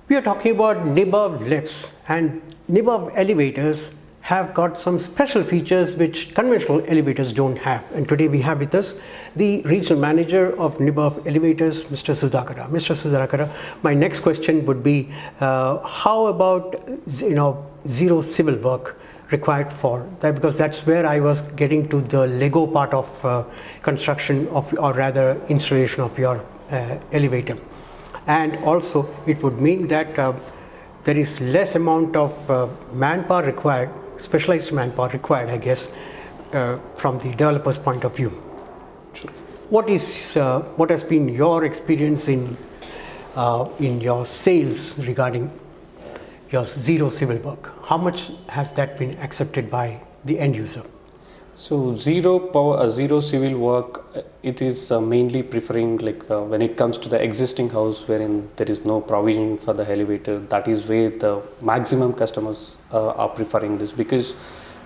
We are talking about Nibav lifts, and Nibav elevators have got some special features which conventional elevators don't have. And today we have with us the regional manager of Nibav elevators, Mr. Sudhakara. Mr. Sudhakara, my next question would be, how about zero civil work required for that? Because that's where I was getting to the Lego part of construction of, or rather installation of your elevator. And also it would mean that there is less amount of manpower required, specialized manpower required, I guess, from the developer's point of view. True. What has been your experience in your sales regarding your zero civil work? How much has that been accepted by the end user? So zero civil work, it is mainly preferring when it comes to the existing house wherein there is no provision for the elevator. That is where the maximum customers are preferring this, because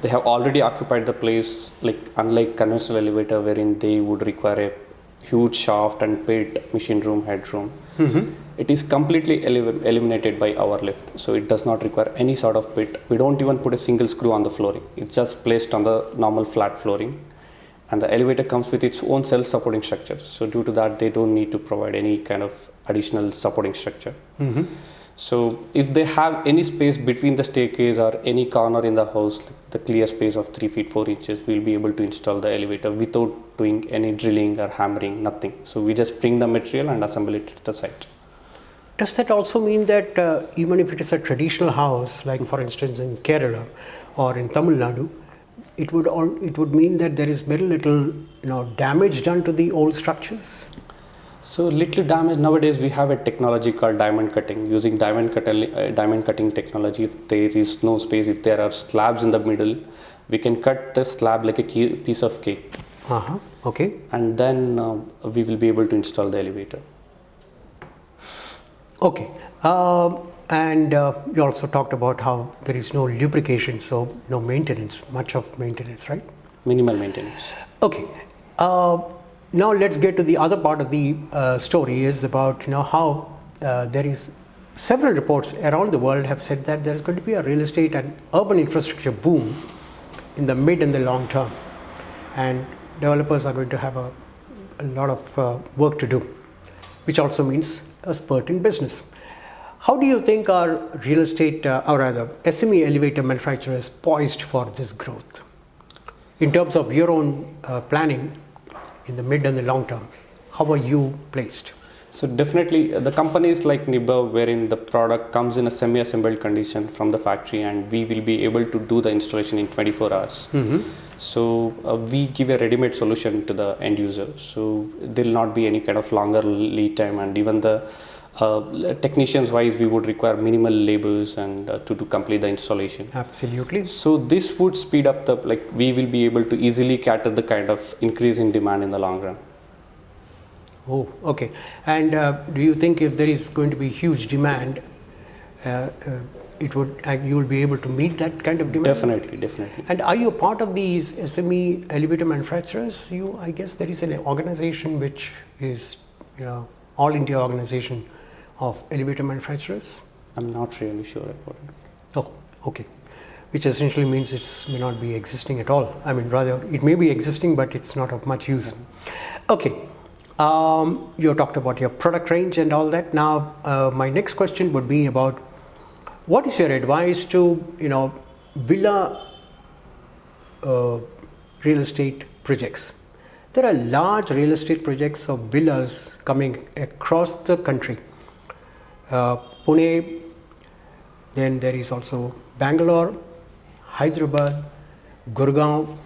they have already occupied the place, unlike conventional elevator wherein they would require a huge shaft and pit, machine room, headroom. Mm-hmm. It is completely eliminated by our lift, so it does not require any sort of pit. We don't even put a single screw on the flooring. It's just placed on the normal flat flooring, and the elevator comes with its own self-supporting structure. So due to that, they don't need to provide any kind of additional supporting structure. Mm-hmm. So if they have any space between the staircase or any corner in the house, the clear space of 3 feet 4 inches, we'll be able to install the elevator without doing any drilling or hammering, nothing. So we just bring the material and assemble it at the site. Does that also mean that even if it is a traditional house, like for instance in Kerala or in Tamil Nadu, it would mean that there is very little damage done to the old structures? So little damage. Nowadays we have a technology called diamond cutting. Using diamond cutting technology, if there is no space, if there are slabs in the middle, we can cut the slab like a piece of cake. Okay. And then we will be able to install the elevator. Okay. And you also talked about how there is no lubrication, so no maintenance, much of maintenance, right? Minimal maintenance. Okay. Now let's get to the other part of the story, is about how there is several reports around the world have said that there is going to be a real estate and urban infrastructure boom in the mid and the long term, and developers are going to have a lot of work to do, which also means a spurt in business. How do you think our real estate, or rather SME elevator manufacturers poised for this growth in terms of your own planning in the mid and the long term? How are you placed? So definitely the companies like Nibav, wherein the product comes in a semi-assembled condition from the factory, and we will be able to do the installation in 24 hours. Mm-hmm. So we give a ready-made solution to the end user. So there will not be any kind of longer lead time, and even the technicians wise, we would require minimal labors and to complete the installation. Absolutely. So this would speed up we will be able to easily cater the kind of increase in demand in the long run. Oh, okay. And do you think if there is going to be huge demand, you will be able to meet that kind of demand? Definitely. And are you a part of these SME elevator manufacturers? I guess there is an organization which is, All India Organization of Elevator Manufacturers? I'm not really sure about it. Oh, okay. Which essentially means it may not be existing at all. I mean, rather, it may be existing, but it's not of much use. Okay. You talked about your product range and all that. Now, my next question would be about, what is your advice to, villa real estate projects? There are large real estate projects of villas coming across the country. Pune, then there is also Bangalore, Hyderabad, Gurgaon,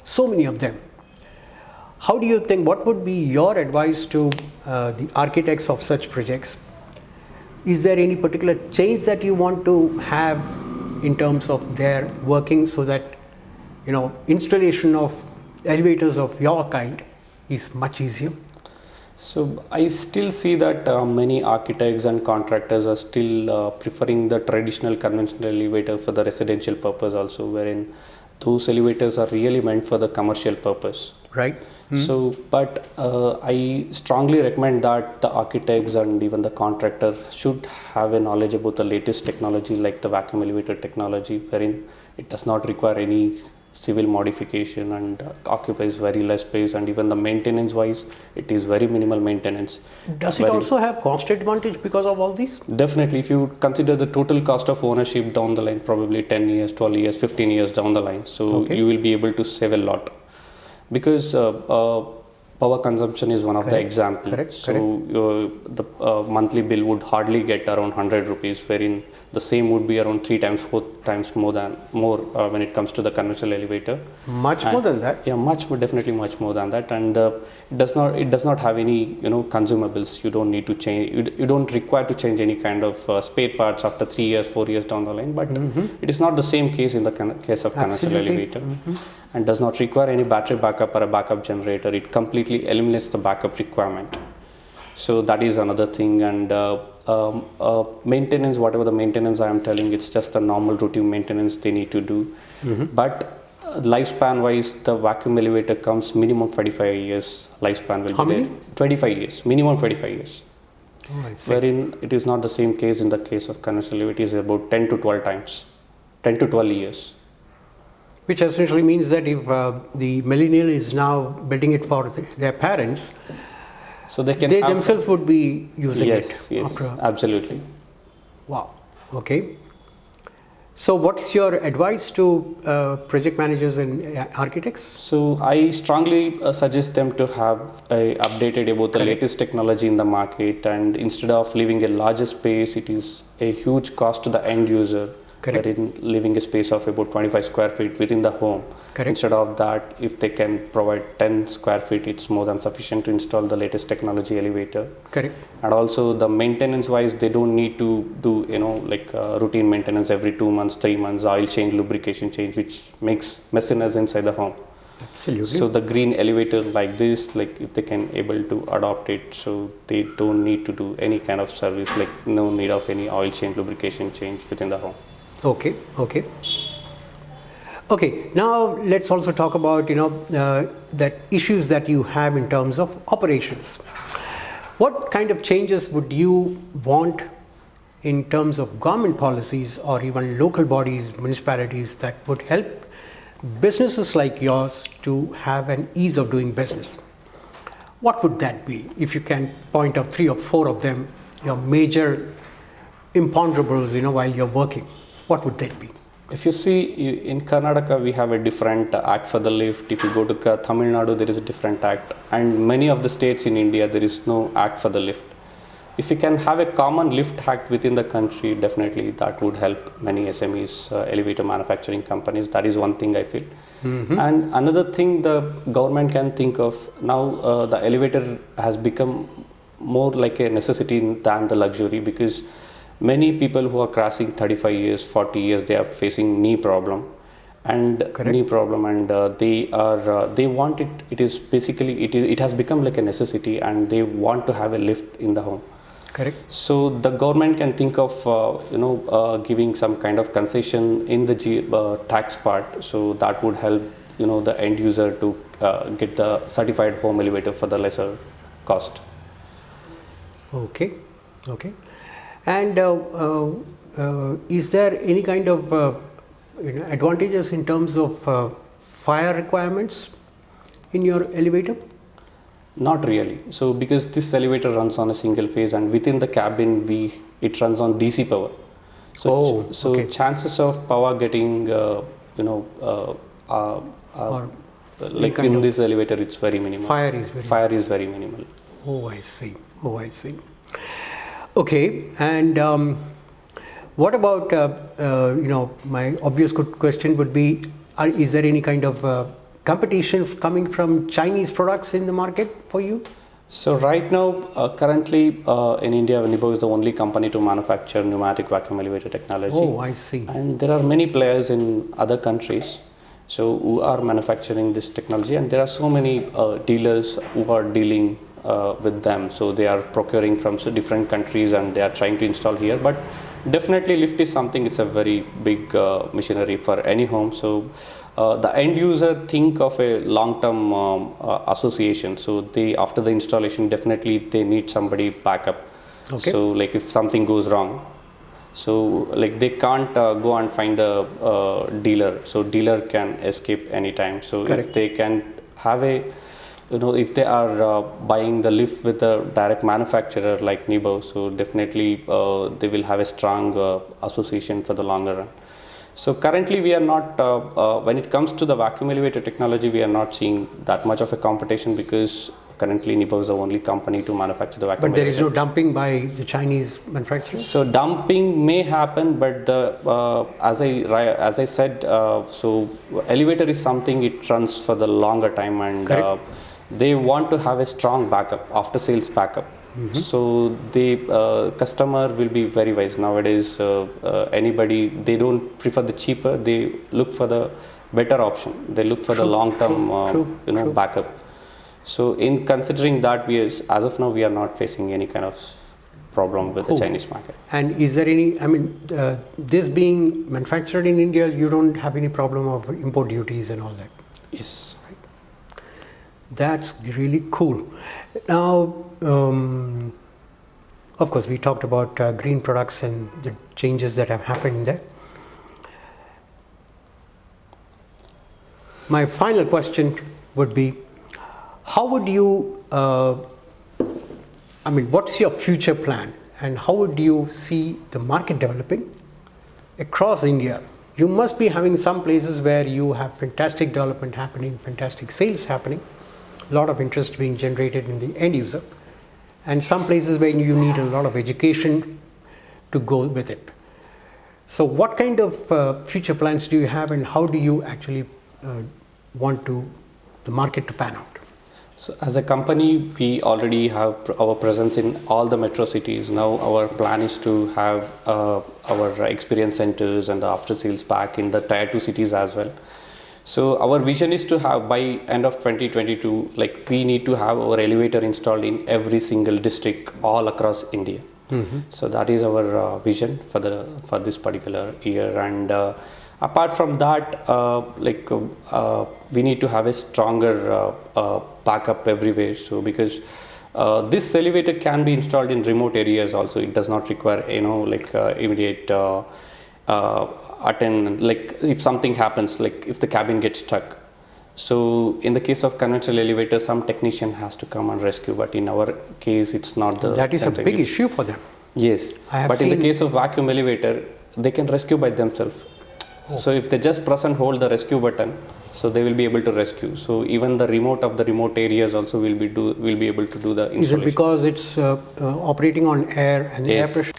so many of them. How do you think, what would be your advice to the architects of such projects? Is there any particular change that you want to have in terms of their working, so that installation of elevators of your kind is much easier? So I still see that many architects and contractors are still preferring the traditional conventional elevator for the residential purpose also, wherein those elevators are really meant for the commercial purpose. Right. So, but I strongly recommend that the architects and even the contractor should have a knowledge about the latest technology like the vacuum elevator technology, wherein it does not require any civil modification and occupies very less space, and even the maintenance wise it is very minimal maintenance. Does it also have cost advantage because of all these? Definitely, if you consider the total cost of ownership down the line, probably 10 years, 12 years, 15 years down the line, so you will be able to save a lot, because power consumption is one of the examples. So the monthly bill would hardly get around 100 rupees, wherein the same would be around 3 times, 4 times more when it comes to the conventional elevator. Much more than that? Yeah, much more, definitely much more than that. And it does not have any consumables. You don't need to change. You don't require to change any kind of spare parts after 3 years, 4 years down the line. But it is not the same case in the case of conventional elevator, and does not require any battery backup or a backup generator. It completely eliminates the backup requirement. So that is another thing. And maintenance, whatever the maintenance I am telling, it's just a normal routine maintenance they need to do. But lifespan wise, the vacuum elevator comes minimum 25 years lifespan will How be many? there. 25 years, minimum 25 years. Oh, I see. Wherein it is not the same case in the case of conventional elevator. It is about 10 to 12 times, 10 to 12 years. Which essentially means that if the millennial is now building it for their parents, so they themselves would be using it. Yes, absolutely. Wow. Okay. So what's your advice to project managers and architects? So I strongly suggest them to have updated about the latest technology in the market, and instead of leaving a larger space, it is a huge cost to the end user. Wherein living a space of about 25 square feet within the home. Instead of that, if they can provide 10 square feet, it's more than sufficient to install the latest technology elevator. And also the maintenance wise, they don't need to do routine maintenance every 2 months, 3 months, oil change, lubrication change, which makes messiness inside the home. Absolutely. So the green elevator like this, like if they can able to adopt it, so they don't need to do any kind of service, like no need of any oil change, lubrication change within the home. Okay. Now let's also talk about that issues that you have in terms of operations. What kind of changes would you want in terms of government policies or even local bodies, municipalities, that would help businesses like yours to have an ease of doing business? What would that be? If you can point out 3 or 4 of them, your major imponderables, while you're working. What would that be? If you see in Karnataka, we have a different act for the lift. If you go to Tamil Nadu, there is a different act, and many of the states in India, there is no act for the lift. If you can have a common lift act within the country, definitely that would help many SMEs, elevator manufacturing companies. That is one thing I feel. And another thing the government can think of now, the elevator has become more like a necessity than the luxury, because many people who are crossing 35 years, 40 years, they are facing knee problem, and they want it. It is basically it has become like a necessity, and they want to have a lift in the home. So the government can think of giving some kind of concession in the tax part. So that would help the end user to get the certified home elevator for the lesser cost. Okay. And is there any kind of advantages in terms of fire requirements in your elevator? Not really. So because this elevator runs on a single phase, and within the cabin it runs on DC power. So chances of power getting like in this elevator, it's very minimal. Fire is very minimal. Oh, I see. Okay, and what about my obvious question would be, is there any kind of competition coming from Chinese products in the market for you? So right now, currently in India, Nibav is the only company to manufacture pneumatic vacuum elevator technology. Oh, I see. And there are many players in other countries, so who are manufacturing this technology, and there are so many dealers who are dealing with them. So they are procuring from different countries, and they are trying to install here. But Definitely, lift is something. It's a very big machinery for any home. So the end user think of a long-term association. So they, after the installation, definitely they need somebody backup. Okay. So like if something goes wrong, so like they can't go and find the dealer. So dealer can escape anytime. So Correct. if they can have a, if they are buying the lift with a direct manufacturer like Nibav, so definitely they will have a strong association for the longer run. So currently we are not, when it comes to the vacuum elevator technology, we are not seeing that much of a competition, because currently Nibav is the only company to manufacture the vacuum But there elevator. is no dumping by the Chinese manufacturers? So dumping may happen, but the as I said, so elevator is something, it runs for the longer time, and they want to have a strong backup, after sales backup. So the customer will be very wise nowadays. Anybody, they don't prefer the cheaper, they look for the better option, they look for the long term backup. So in considering that, as of now we are not facing any kind of problem with the Chinese market. And is there any, I mean, this being manufactured in India, you don't have any problem of import duties and all that? Yes. That's really cool. Now, of course, we talked about green products and the changes that have happened there. My final question would be, how would you, what's your future plan, and how would you see the market developing across India? You must be having some places where you have fantastic development happening, fantastic sales happening, a lot of interest being generated in the end user, and some places where you need a lot of education to go with it. So what kind of future plans do you have, and how do you actually want the market to pan out? So as a company, we already have our presence in all the metro cities. Now our plan is to have our experience centers and the after sales back in the tier 2 cities as well. So our vision is to have, by end of 2022, like we need to have our elevator installed in every single district all across India. So that is our vision for this particular year. And apart from that, we need to have a stronger backup everywhere. So because this elevator can be installed in remote areas also, it does not require immediate attend, like if something happens, like if the cabin gets stuck. So in the case of conventional elevator, some technician has to come and rescue, but in our case it's not the that is a big issue for them. Yes, but in the case of vacuum elevator, they can rescue by themselves. So if they just press and hold the rescue button, so they will be able to rescue. So even the remote of the remote areas also will be able to do the installation. Is it because it's operating on air and air pressure?